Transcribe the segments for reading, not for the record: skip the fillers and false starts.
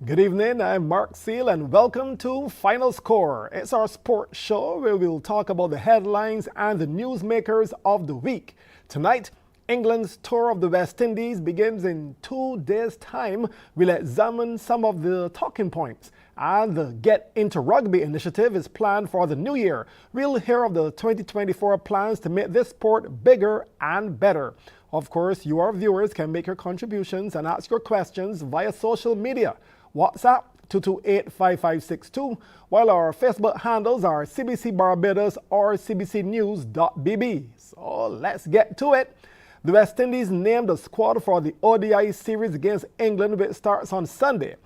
Good evening, I'm Mark Seal, and welcome to Final Score. It's our sports show where we'll talk about the headlines and the newsmakers of the week. Tonight, England's tour of the West Indies begins in 2 days' time. We'll examine some of the talking points. And the Get Into Rugby initiative is planned for the new year. We'll hear of the 2024 plans to make this sport bigger and better. Of course, you, our viewers, can make your contributions and ask your questions via social media. WhatsApp 228-5562, while our Facebook handles are CBC Barbados or cbcnews.bb. So let's get to it. The West Indies named a squad for the ODI series against England, which starts on Sunday.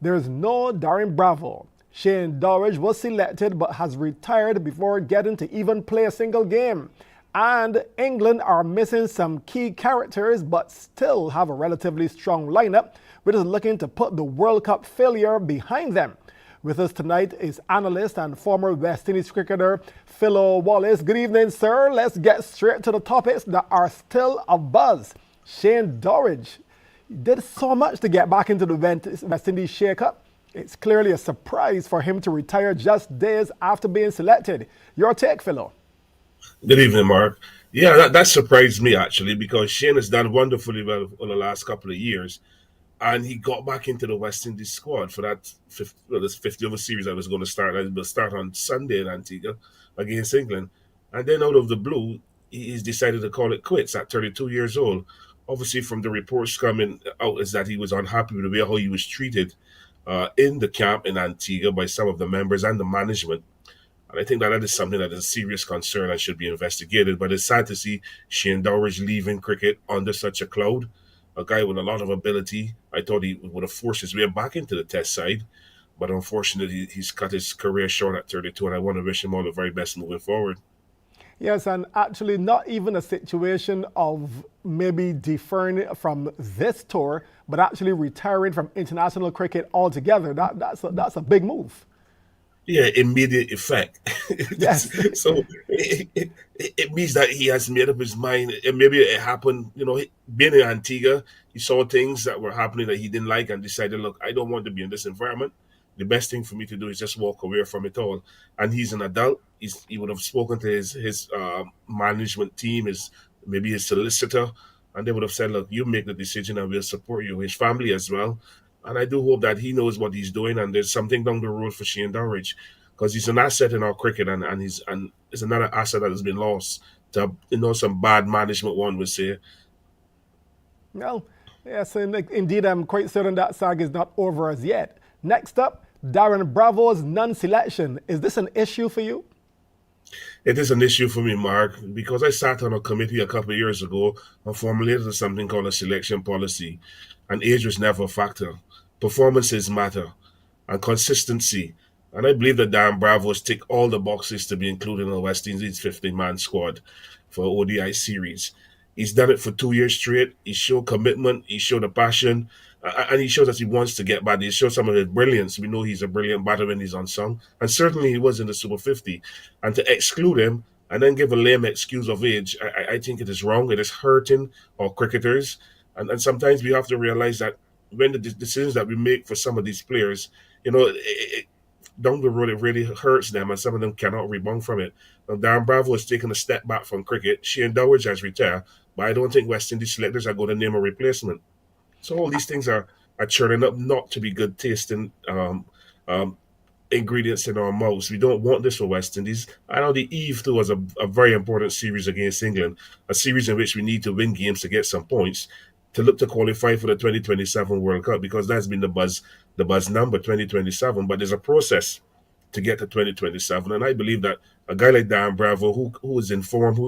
There's no Darren Bravo. Shane Dowridge was selected but has retired before getting to even play a single game. And England are missing some key characters but still have a relatively strong lineup, which is looking to put the World Cup failure behind them. With us tonight is analyst and former West Indies cricketer Philo Wallace. Good evening, sir. Let's get straight to the topics that are still abuzz. Shane Dowridge did so much to get back into the West Indies shake-up. It's clearly a surprise for him to retire just days after being selected. Your take, Philo? Good evening, Mark. Yeah, that surprised me actually because Shane has done wonderfully well in the last couple of years, and he got back into the West Indies squad for that this 50-over series that was going to start. That will start on Sunday in Antigua against England, and then out of the blue, he's decided to call it quits at 32 years old. Obviously, from the reports coming out, is that he was unhappy with the way how he was treated in the camp in Antigua by some of the members and the management. And I think that is something that is a serious concern and should be investigated. But it's sad to see Shane Dowridge leaving cricket under such a cloud. A guy with a lot of ability. I thought he would have forced his way back into the test side. But unfortunately, he's cut his career short at 32. And I want to wish him all the very best moving forward. Yes, and actually not even a situation of maybe deferring from this tour, but actually retiring from international cricket altogether. That's a big move. Yeah, immediate effect. Yes. So it means that he has made up his mind. And maybe it happened, being in Antigua, he saw things that were happening that he didn't like and decided, look, I don't want to be in this environment. The best thing for me to do is just walk away from it all. And he's an adult. He would have spoken to his management team, maybe his solicitor, and they would have said, look, you make the decision and we'll support you, his family as well. And I do hope that he knows what he's doing and there's something down the road for Shane Dowridge because he's an asset in our cricket and it's another asset that has been lost to some bad management, one would say. Well, yes, and indeed, I'm quite certain that saga is not over as yet. Next up, Darren Bravo's non-selection. Is this an issue for you? It is an issue for me, Mark, because I sat on a committee a couple of years ago and formulated something called a selection policy, and age was never a factor. Performances matter, and consistency. And I believe that Darren Bravos tick all the boxes to be included in the West Indies 15-man squad for ODI series. He's done it for 2 years straight. He showed commitment. He showed a passion. And he shows that he wants to get back. He shows some of his brilliance. We know he's a brilliant batter when he's unsung. And certainly he was in the Super 50. And to exclude him and then give a lame excuse of age, I think it is wrong. It is hurting our cricketers. And sometimes we have to realize that when the decisions that we make for some of these players, down the road, it really hurts them, and some of them cannot rebound from it. Now, Darren Bravo has taken a step back from cricket. Shane Dowridge has retired, but I don't think West Indies selectors are going to name a replacement. So all these things are churning up not to be good tasting ingredients in our mouths. We don't want this for West Indies. I know the Eve, too, was a very important series against England, a series in which we need to win games to get some points to look to qualify for the 2027 World Cup because that's been the buzz number 2027. But there's a process to get to 2027, and I believe that a guy like Darren Bravo, who is informed,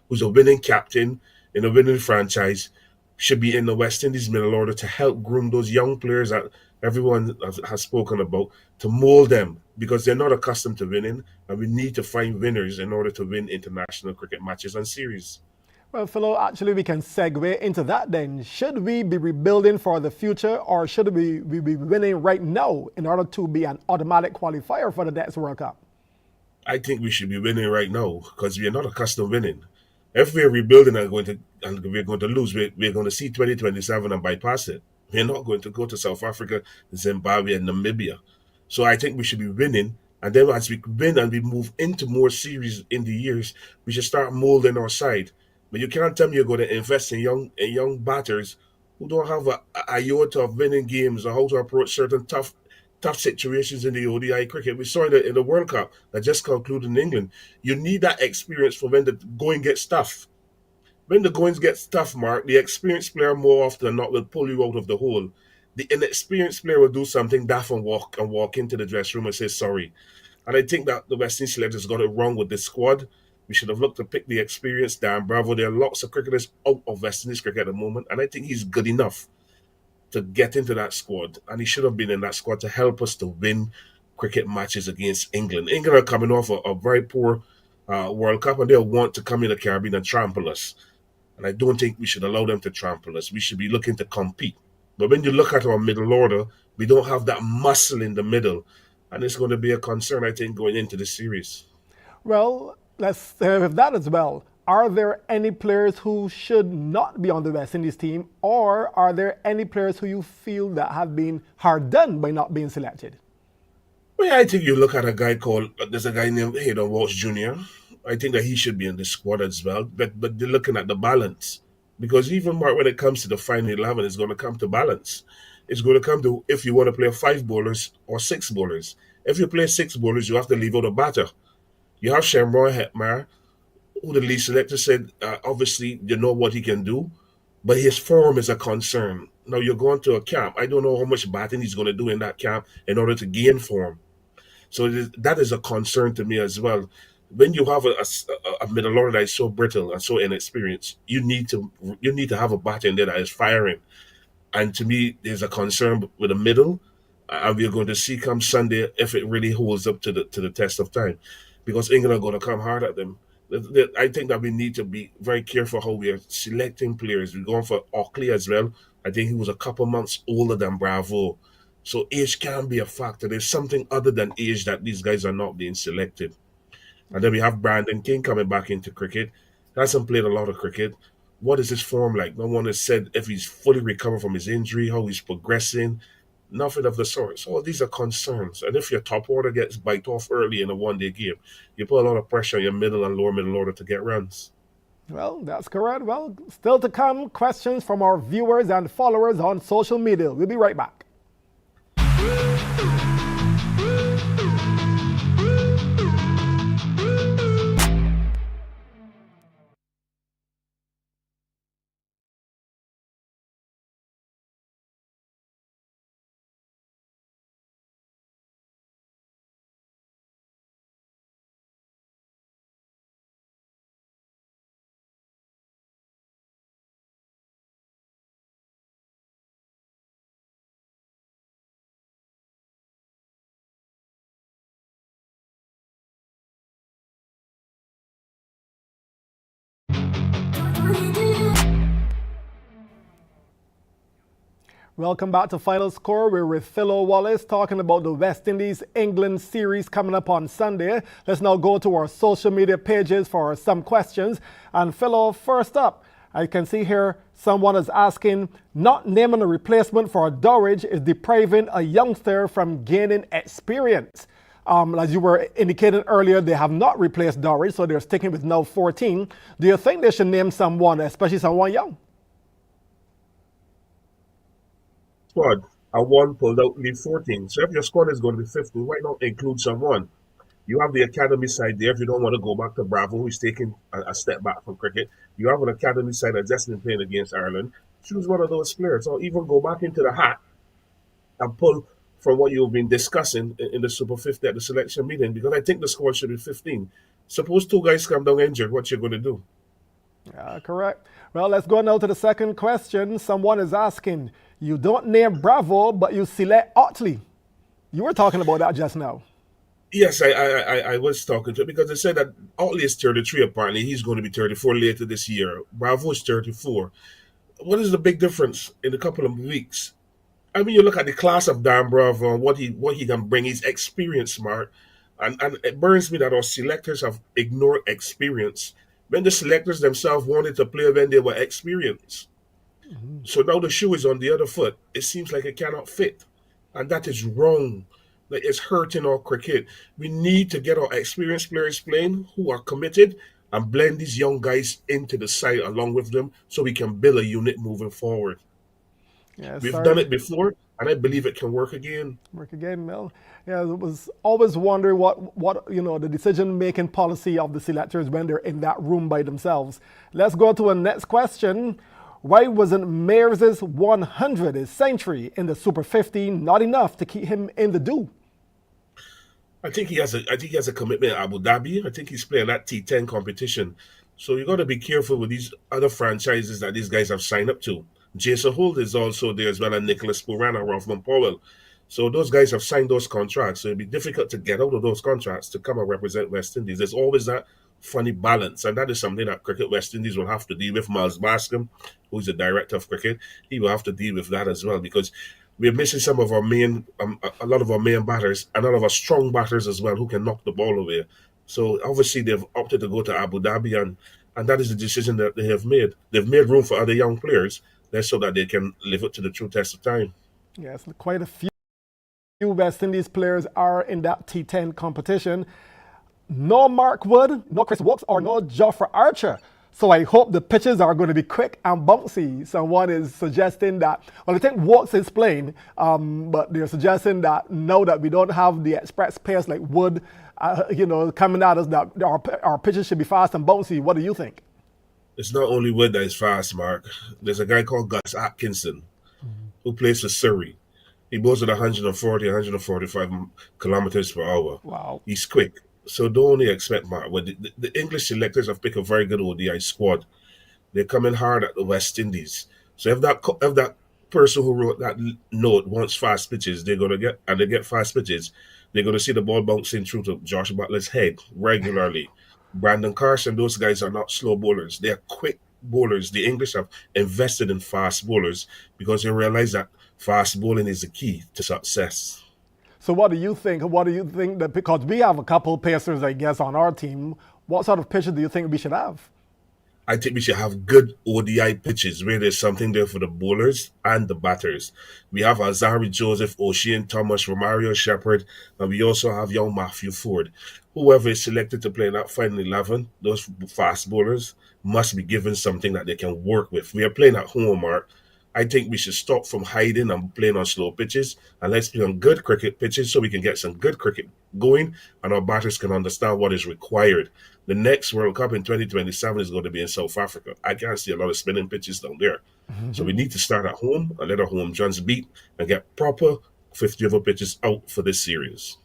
who's a winning captain in a winning franchise, should be in the West Indies middle order to help groom those young players that everyone has spoken about, to mold them because they're not accustomed to winning, and we need to find winners in order to win international cricket matches and series. Well, Philo, actually, we can segue into that then. Should we be rebuilding for the future or should we be winning right now in order to be an automatic qualifier for the next World Cup? I think we should be winning right now because we are not accustomed to winning. If we're rebuilding and we're going to lose, we're going to see 2027 and bypass it. We're not going to go to South Africa, Zimbabwe, and Namibia. So I think we should be winning. And then as we win and we move into more series in the years, we should start molding our side. But you can't tell me you're going to invest in young batters who don't have a iota of winning games or how to approach certain tough situations in the ODI cricket. We saw in the World Cup that just concluded in England. You need that experience for when the going gets tough. When the goings get tough, Mark, the experienced player more often than not will pull you out of the hole. The inexperienced player will do something daft and walk into the dressing room and say sorry. And I think that the West Indies selectors got it wrong with this squad. We should have looked to pick the experienced Dan Bravo. There are lots of cricketers out of West Indies cricket at the moment, and I think he's good enough to get into that squad. And he should have been in that squad to help us to win cricket matches against England. England are coming off a very poor World Cup, and they'll want to come in the Caribbean and trample us. And I don't think we should allow them to trample us. We should be looking to compete. But when you look at our middle order, we don't have that muscle in the middle. And it's going to be a concern, I think, going into the series. Well, let's with that as well. Are there any players who should not be on the West Indies team, or are there any players who you feel that have been hard done by not being selected? Well, yeah, I think you look at a guy called, there's a guy named Hayden Walsh Jr. I think that he should be in the squad as well. But they're looking at the balance. Because even more when it comes to the final 11, it's going to come to balance. It's going to come to if you want to play five bowlers or six bowlers. If you play six bowlers, you have to leave out a batter. You have Shamroy Hetmar, who the lead selector said, obviously, you know what he can do, but his form is a concern. Now, you're going to a camp. I don't know how much batting he's going to do in that camp in order to gain form. So that is a concern to me as well. When you have a middle order that is so brittle and so inexperienced, you need to have a batter in there that is firing. And to me, there's a concern with the middle, and we're going to see come Sunday if it really holds up to the test of time, because England are going to come hard at them. I think that we need to be very careful how we are selecting players. We're going for Ockley as well. I think he was a couple months older than Bravo. So age can be a factor. There's something other than age that these guys are not being selected. And then we have Brandon King coming back into cricket. He hasn't played a lot of cricket. What is his form like? No one has said if he's fully recovered from his injury, how he's progressing. Nothing of the sort. So these are concerns. And if your top order gets bite off early in a one-day game, you put a lot of pressure on your middle and lower middle order to get runs. Well, that's correct. Well, still to come, questions from our viewers and followers on social media. We'll be right back. Welcome back to Final Score. We're with Philo Wallace talking about the West Indies England series coming up on Sunday. Let's now go to our social media pages for some questions. And Philo, first up, I can see here someone is asking, not naming a replacement for Dorridge is depriving a youngster from gaining experience. As you were indicating earlier, they have not replaced Dorridge, so they're sticking with now 14. Do you think they should name someone, especially someone young? Squad, and one pulled out, leave 14. So if your squad is going to be 15, why not include someone? You have the academy side there if you don't want to go back to Bravo, who's taking a step back from cricket. You have an academy side that's just been playing against Ireland. Choose one of those players, or even go back into the hat and pull from what you've been discussing in the Super 50 at the selection meeting, because I think the squad should be 15. Suppose two guys come down injured, what you going to do? Correct. Well, let's go now to the second question. Someone is asking, you don't name Bravo, but you select Otley. You were talking about that just now. Yes, I was talking to him because they said that Otley is 33 apparently. He's going to be 34 later this year. Bravo is 34. What is the big difference in a couple of weeks? I mean, you look at the class of Dan Bravo and what he can bring. He's experience, Mark. And it burns me that our selectors have ignored experience when the selectors themselves wanted to play when they were experienced. So now the shoe is on the other foot. It seems like it cannot fit. And that is wrong. Like it's hurting our cricket. We need to get our experienced players playing who are committed and blend these young guys into the side along with them so we can build a unit moving forward. Yeah, We've done sorry. it before and I believe it can work again. Work again, Mel. Yeah, it was always wondering what the decision making policy of the selectors when they're in that room by themselves. Let's go to a next question. Why wasn't Mayers' 100th century in the Super 50 not enough to keep him in the do? I think he has a commitment at Abu Dhabi. I think he's playing that T10 competition. So you gotta be careful with these other franchises that these guys have signed up to. Jason Holt is also there as well, and Nicholas Purana, Rothman Powell. So those guys have signed those contracts. So it'd be difficult to get out of those contracts to come and represent West Indies. There's always that funny balance, and that is something that Cricket West Indies will have to deal with. Miles Bascom, who's the director of cricket, he will have to deal with that as well because we're missing some of our main, a lot of our main batters, and a lot of our strong batters as well who can knock the ball away. So obviously they've opted to go to Abu Dhabi, and that is the decision that they have made. They've made room for other young players there so that they can live up to the true test of time. Yes, quite a few West Indies players are in that T10 competition. No Mark Wood, no Chris Wokes, or no Geoffrey Archer. So I hope the pitches are going to be quick and bouncy. Someone is suggesting that, well, I think Wokes is playing, but they're suggesting that now that we don't have the express players like Wood, coming at us, that our pitches should be fast and bouncy. What do you think? It's not only Wood that is fast, Mark. There's a guy called Gus Atkinson who plays for Surrey. He goes at 140, 145 kilometers per hour. Wow. He's quick. So don't only expect Mark. Well, the English selectors have picked a very good ODI squad. They're coming hard at the West Indies. So if that person who wrote that note wants fast pitches, they're gonna get and they get fast pitches. They're gonna see the ball bouncing through to Josh Butler's head regularly. Brandon Carson, those guys are not slow bowlers. They are quick bowlers. The English have invested in fast bowlers because they realize that fast bowling is the key to success. So what do you think? What do you think that, because we have a couple pacers, I guess, on our team, what sort of pitches do you think we should have? I think we should have good ODI pitches where there's something there for the bowlers and the batters. We have Azari Joseph, O'Shane Thomas, Romario Shepherd, and we also have young Matthew Ford. Whoever is selected to play in that final 11, those fast bowlers must be given something that they can work with. We are playing at home, Mark. I think we should stop from hiding and playing on slow pitches and let's play on good cricket pitches so we can get some good cricket going and our batters can understand what is required. The next World Cup in 2027 is going to be in South Africa. I can't see a lot of spinning pitches down there. So we need to start at home and let our home runs beat and get proper 50 over pitches out for this series.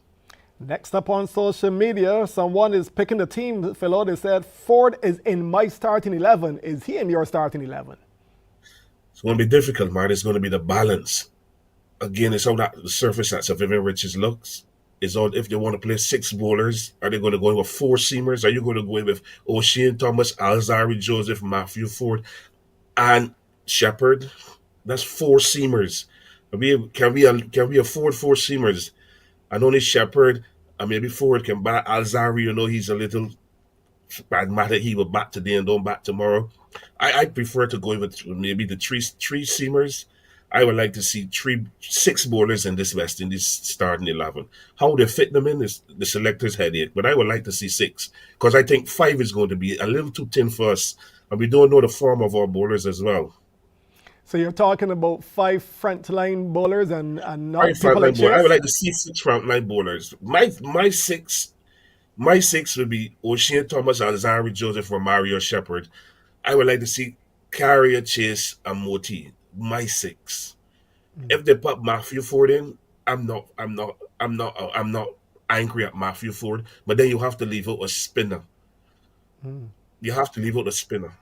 Next up on social media, someone is picking the team. Philo, they said, Ford is in my starting 11. Is he in your starting 11? It's going to be difficult, man. It's going to be the balance. Again, it's how that the surface that Vivian Richards looks. It's all if they want to play six bowlers. Are they going to go in with four seamers? Are you going to go in with O'Shane Thomas, Alzari Joseph, Matthew Ford, and Shepherd? That's four seamers. Can we afford four seamers? And only Shepherd and maybe Ford can bat. Alzari, he's a little pragmatic. He will bat today and don't bat tomorrow. I prefer to go with maybe the three seamers. I would like to see six bowlers in this West Indies starting 11. How they fit them in is the selector's headache, but I would like to see six because I think five is going to be a little too thin for us, and we don't know the form of our bowlers as well. So you're talking about five frontline bowlers and not Five people like frontline bowlers. I Chase? would like to see six frontline bowlers. My six would be O'Shane Thomas, Alzari Joseph, Romario Shepherd. I would like to see Carrier, Chase, and Moti. My six. If they put Matthew Ford in, I'm not angry at Matthew Ford. But then you have to leave out a spinner. You have to leave out a spinner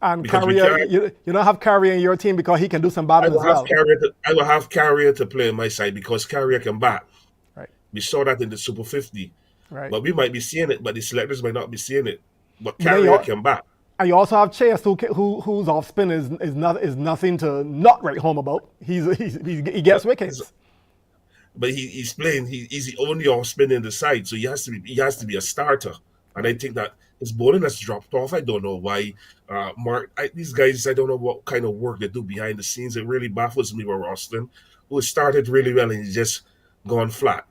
And because we Carrier, can't. you don't have Carrier in your team because he can do some I batting will as have well. Carrier to play on my side because Carrier can bat. Right, We saw that in the Super 50. right. But we might be seeing it, but the selectors might not be seeing it. But But then Carrier can bat. and you also have Chase, whose off spin is nothing to not write home about. He gets But wickets. but he's playing. He's the only off spin in the side, so he has to be a starter. And I think that His bowling has dropped off. I don't know why. Mark, these guys, I don't know what kind of work they do behind the scenes. It really baffles me with Roston, who started really well and he's just gone flat.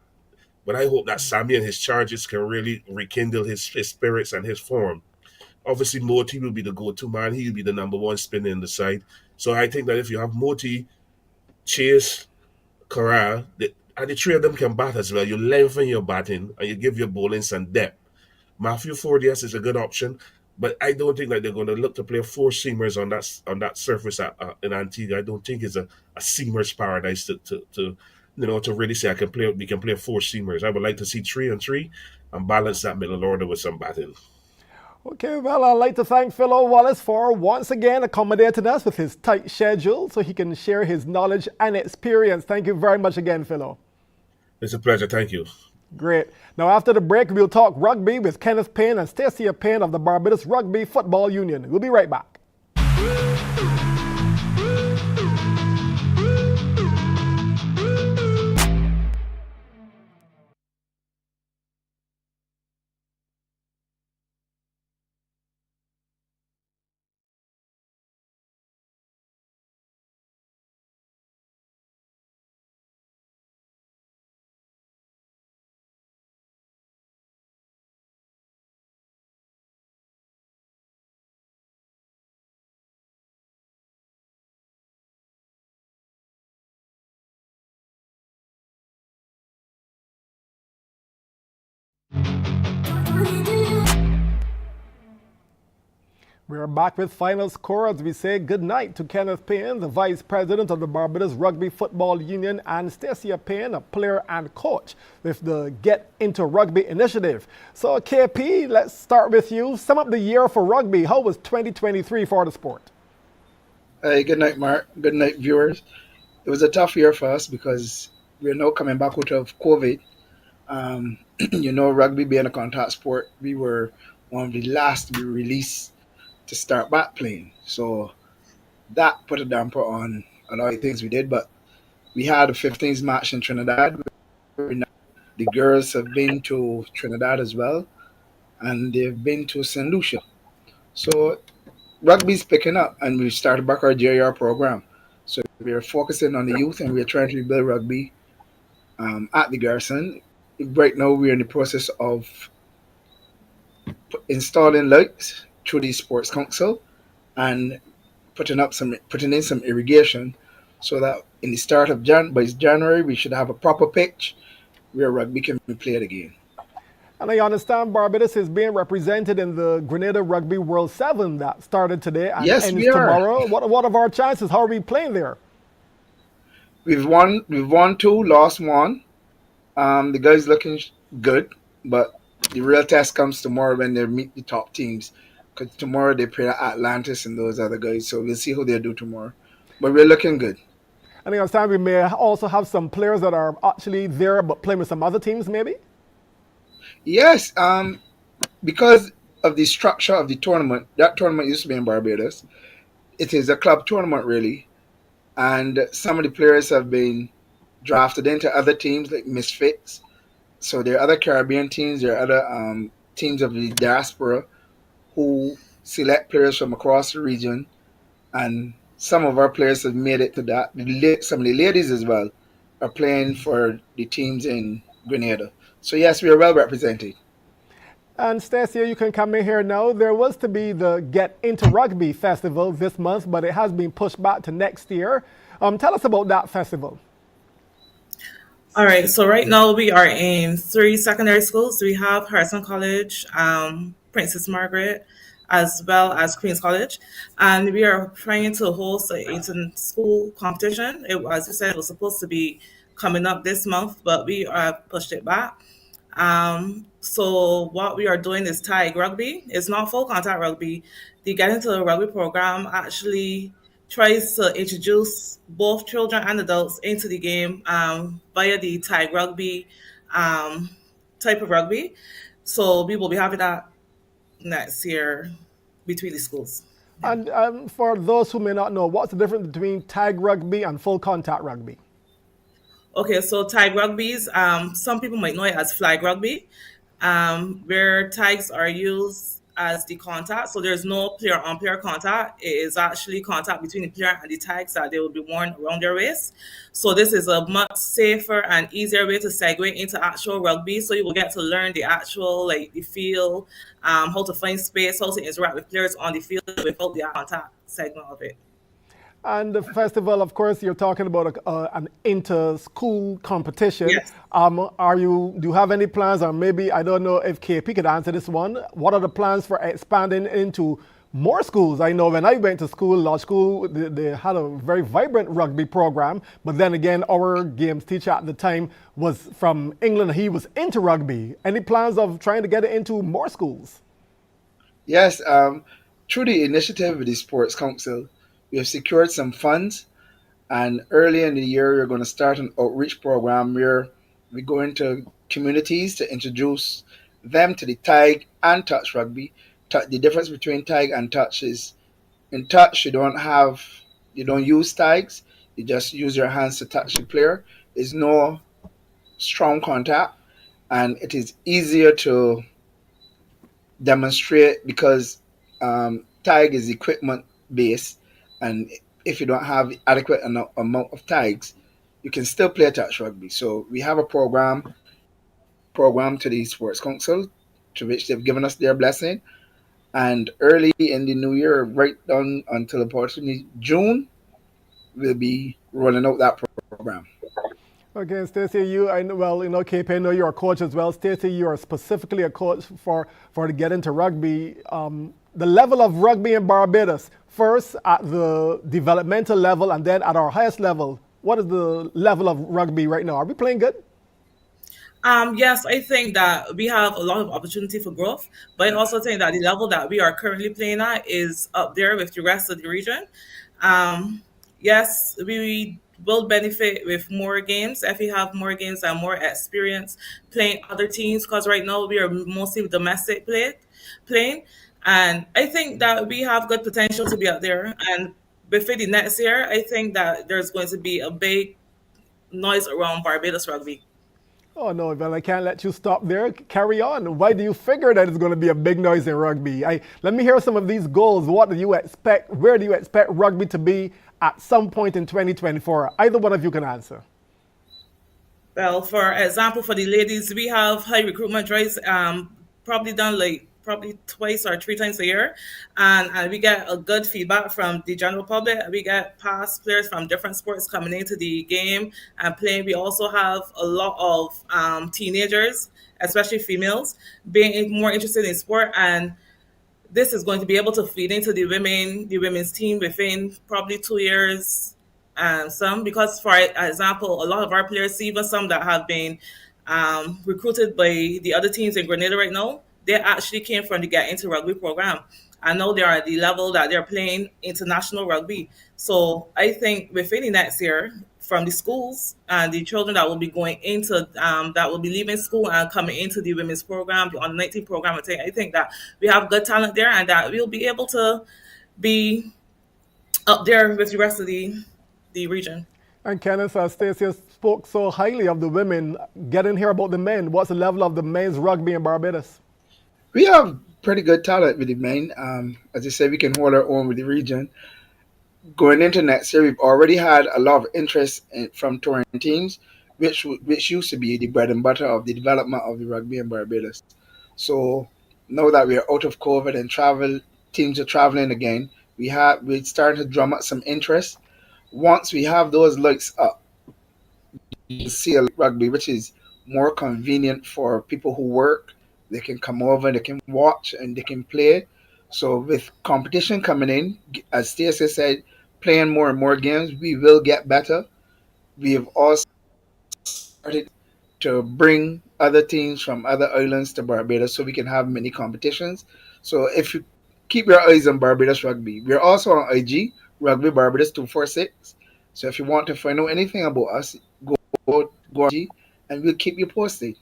But I hope that Sammy and his charges can really rekindle his spirits and his form. Obviously, Moti will be the go-to man. He'll be the number one spinner in the side. So I think that if you have Moti, Chase, Corral, and the three of them can bat as well, you lengthen your batting and you give your bowling some depth. Matthew Ford, yes, is a good option, but I don't think that they're going to look to play four seamers on that surface in Antigua. I don't think it's a seamer's paradise to really say we can play four seamers. I would like to see 3 and 3 and balance that middle order with some batting. Okay, well, I'd like to thank Philo Wallace for once again accommodating us with his tight schedule so he can share his knowledge and experience. Thank you very much again, Philo. It's a pleasure. Thank you. Great. Now, after the break, we'll talk rugby with Kenneth Payne and Stacia Payne of the Barbados Rugby Football Union. We'll be right back. We're back with final score as we say goodnight to Kenneth Payne, the Vice President of the Barbados Rugby Football Union, and Stacia Payne, a player and coach with the Get Into Rugby initiative. So, KP, let's start with you. Sum up the year for rugby. How was 2023 for the sport? Hey, good night, Mark. Good night, viewers. It was a tough year for us because we're now coming back out of COVID. Rugby being a contact sport, we were one of the last to be released to start back playing. So that put a damper on a lot of things we did. But we had a 15th match in Trinidad. The girls have been to Trinidad as well, and they've been to St. Lucia. So rugby's picking up, and we started back our JR program. So we are focusing on the youth, and we are trying to rebuild rugby at the Garrison. Right now, we're in the process of installing lights through the Sports Council and putting in some irrigation, so that in the start of by January we should have a proper pitch where rugby can be played again. And I understand Barbados is being represented in the Grenada Rugby World 7 that started today and Yes, ends we are. tomorrow. What are our chances? How are we playing there? We've won two, lost one. The guys looking good, but the real test comes tomorrow when they meet the top teams. Because tomorrow they play Atlantis and those other guys, so we'll see how they do tomorrow. But we're looking good. And I understand we may also have some players that are actually there but playing with some other teams, maybe? Yes, because of the structure of the tournament, that tournament used to be in Barbados. It is a club tournament, really. And some of the players have been drafted into other teams like Misfits. So there are other Caribbean teams, there are other teams of the diaspora who select players from across the region. And some of our players have made it to that. Some of the ladies as well are playing for the teams in Grenada. So yes, we are well represented. And Stacia, you can come in here now. There was to be the Get Into Rugby Festival this month, but it has been pushed back to next year. Tell us about that festival. All right, so right now we are in 3 secondary schools. We have Harrison College, Princess Margaret, as well as Queen's College. And we are trying to host an inter-school competition. As you said, it was supposed to be coming up this month, but we pushed it back. So what we are doing is tag rugby. It's not full contact rugby. The Get Into the Rugby program actually tries to introduce both children and adults into the game via the tag rugby type of rugby. So we will be having that next year between the schools. And for those who may not know, what's the difference between tag rugby and full contact rugby? Okay, so tag rugbies, some people might know it as flag rugby, where tags are used as the contact. So there's no player-on-player contact. It is actually contact between the player and the tags that they will be worn around their waist. So this is a much safer and easier way to segue into actual rugby. So you will get to learn the actual, like the feel, how to find space, how to interact with players on the field without the contact segment of it. And the festival, of course, you're talking about an inter-school competition. Yes. Do you have any plans, or maybe, I don't know if KP could answer this one, what are the plans for expanding into more schools? I know when I went to school, law school, they had a very vibrant rugby program, but then again, our games teacher at the time was from England. He was into rugby. Any plans of trying to get it into more schools? Yes, through the initiative of the Sports Council, we have secured some funds, and early in the year, we're going to start an outreach program where we go into communities to introduce them to the tag and touch rugby. The difference between tag and touch is in touch, you don't use tags, you just use your hands to touch the player. There's no strong contact, and it is easier to demonstrate because tag is equipment based, and if you don't have adequate amount of tags, you can still play touch rugby. So we have a program to the Sports Council, to which they've given us their blessing. And early in the new year, right down until approximately June, we'll be rolling out that program. Okay, Stacey, KP, I know you're a coach as well. Stacey, you are specifically a coach for to get into rugby. The level of rugby in Barbados, first at the developmental level and then at our highest level, what is the level of rugby right now? Are we playing good? Yes, I think that we have a lot of opportunity for growth, but I also think that the level that we are currently playing at is up there with the rest of the region. Yes, we will benefit with more games if we have more games and more experience playing other teams, because right now we are mostly domestic playing. And I think that we have good potential to be out there. And before the next year, I think that there's going to be a big noise around Barbados rugby. Oh, no, well, I can't let you stop there. Carry on. Why do you figure that it's going to be a big noise in rugby? Let me hear some of these goals. What do you expect? Where do you expect rugby to be at some point in 2024? Either one of you can answer. Well, for example, for the ladies, we have high recruitment drives, probably done probably twice or three times a year, and we get a good feedback from the general public. We get past players from different sports coming into the game and playing. We also have a lot of teenagers, especially females, being more interested in sport, and this is going to be able to feed into the women's team within probably 2 years. Because, for example, a lot of our players, even some that have been recruited by the other teams in Grenada right now, they actually came from the Get Into Rugby program. I know they are at the level that they're playing international rugby. So I think within the next year, from the schools and the children that will be going into, that will be leaving school and coming into the women's program, the under-19 program, I think that we have good talent there and that we'll be able to be up there with the rest of the region. And Kenneth, Stacey spoke so highly of the women. Get in here about the men. What's the level of the men's rugby in Barbados? We have pretty good talent with the men. As I said, we can hold our own with the region. Going into next year, we've already had a lot of interest from touring teams, which used to be the bread and butter of the development of the rugby in Barbados. So now that we're out of COVID and teams are traveling again, we're starting to drum up some interest. Once we have those lights up, you see a rugby which is more convenient for people who work. They can come over, they can watch, and they can play. So with competition coming in, as Stacey said, playing more and more games, we will get better. We have also started to bring other teams from other islands to Barbados so we can have many competitions. So if you keep your eyes on Barbados Rugby, we're also on IG, Rugby Barbados 246. So if you want to find out anything about us, go on IG and we'll keep you posted.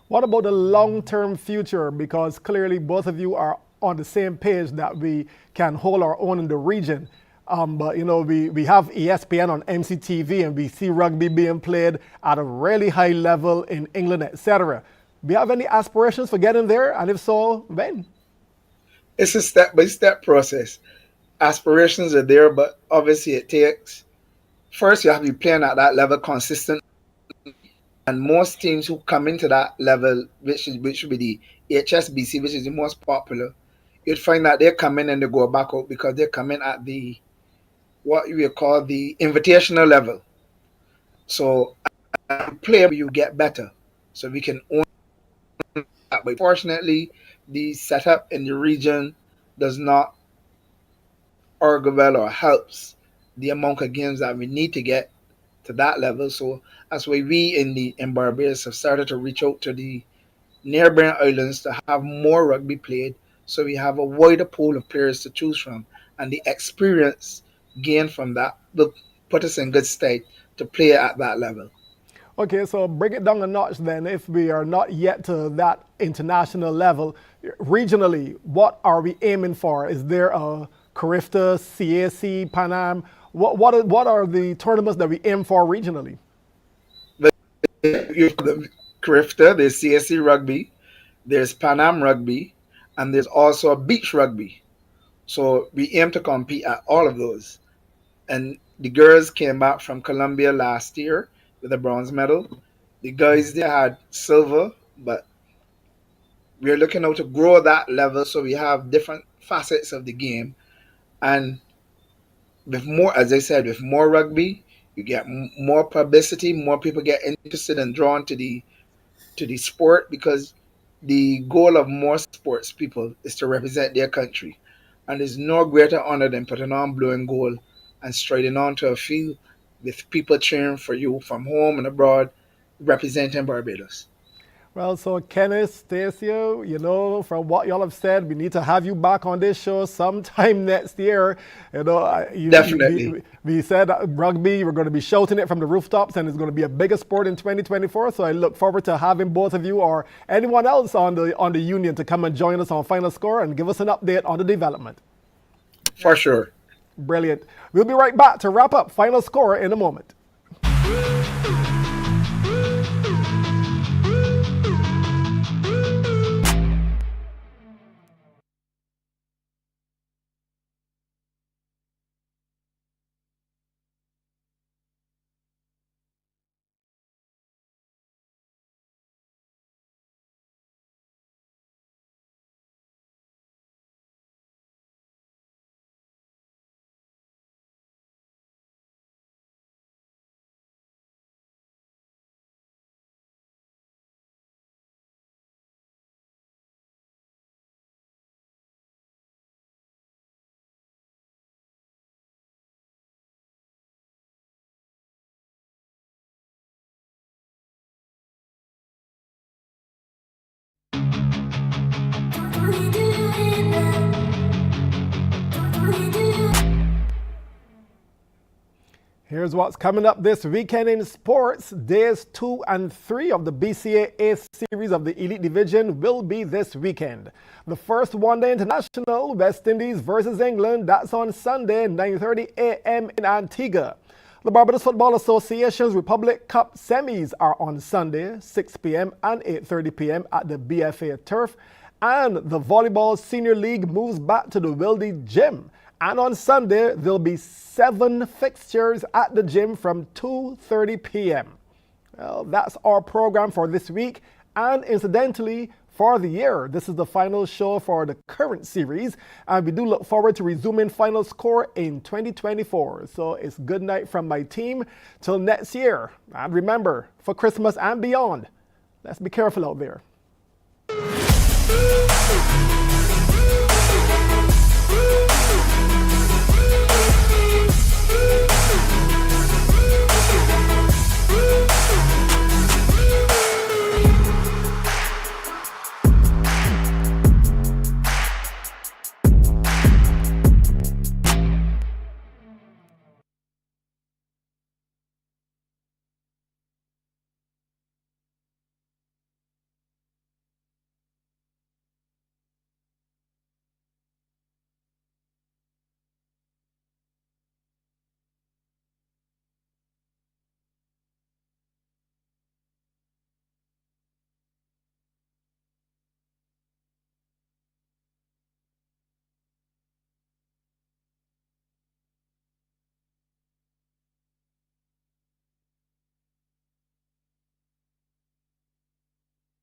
What about the long-term future? Because clearly both of you are on the same page that we can hold our own in the region. But, we have ESPN on MCTV and we see rugby being played at a really high level in England, etc. Do you have any aspirations for getting there? And if so, when? It's a step by step process. Aspirations are there, but obviously it takes first you have to be playing at that level consistent. And most teams who come into that level, which would be the HSBC, which is the most popular, you'd find that they come in and they go back out because they come in at the what you call the invitational level. So play you get better. So we can own that. But fortunately, the setup in the region does not augur well or helps the amount of games that we need to get to that level. So that's why we in Barbados have started to reach out to the neighboring islands to have more rugby played. So we have a wider pool of players to choose from, and the experience gained from that will put us in good state to play at that level. Okay, so bring it down a notch then. If we are not yet to that international level, regionally, what are we aiming for? Is there a Carifta, CAC, Pan Am? What are the tournaments that we aim for regionally? You have the Crifter, there's CSC rugby, there's Pan Am rugby, and there's also a beach rugby. So we aim to compete at all of those. And the girls came back from Colombia last year with a bronze medal. The guys they had silver, but we're looking now to grow that level so we have different facets of the game. And with more, as I said, with more rugby, you get more publicity, more people get interested and drawn to the sport because the goal of more sports people is to represent their country. And there's no greater honor than putting on blue and gold and striding onto a field with people cheering for you from home and abroad, representing Barbados. Well, so Kenneth, Stacio, from what y'all have said, we need to have you back on this show sometime next year. Definitely. We said rugby, we're going to be shouting it from the rooftops, and it's going to be a bigger sport in 2024. So I look forward to having both of you or anyone else on the union to come and join us on Final Score and give us an update on the development. For sure. Brilliant. We'll be right back to wrap up Final Score in a moment. Here's what's coming up this weekend in sports. Days 2 and 3 of the BCA A series of the Elite Division will be this weekend. The first one-day international, West Indies versus England, that's on Sunday, 9:30 a.m. in Antigua. The Barbados Football Association's Republic Cup semis are on Sunday, 6 p.m. and 8:30 p.m. at the BFA Turf. And the Volleyball Senior League moves back to the Wildy Gym. And on Sunday, there'll be 7 fixtures at the gym from 2:30 p.m. Well, that's our program for this week. And incidentally, for the year, this is the final show for the current series. And we do look forward to resuming Final Score in 2024. So it's good night from my team till next year. And remember, for Christmas and beyond, let's be careful out there.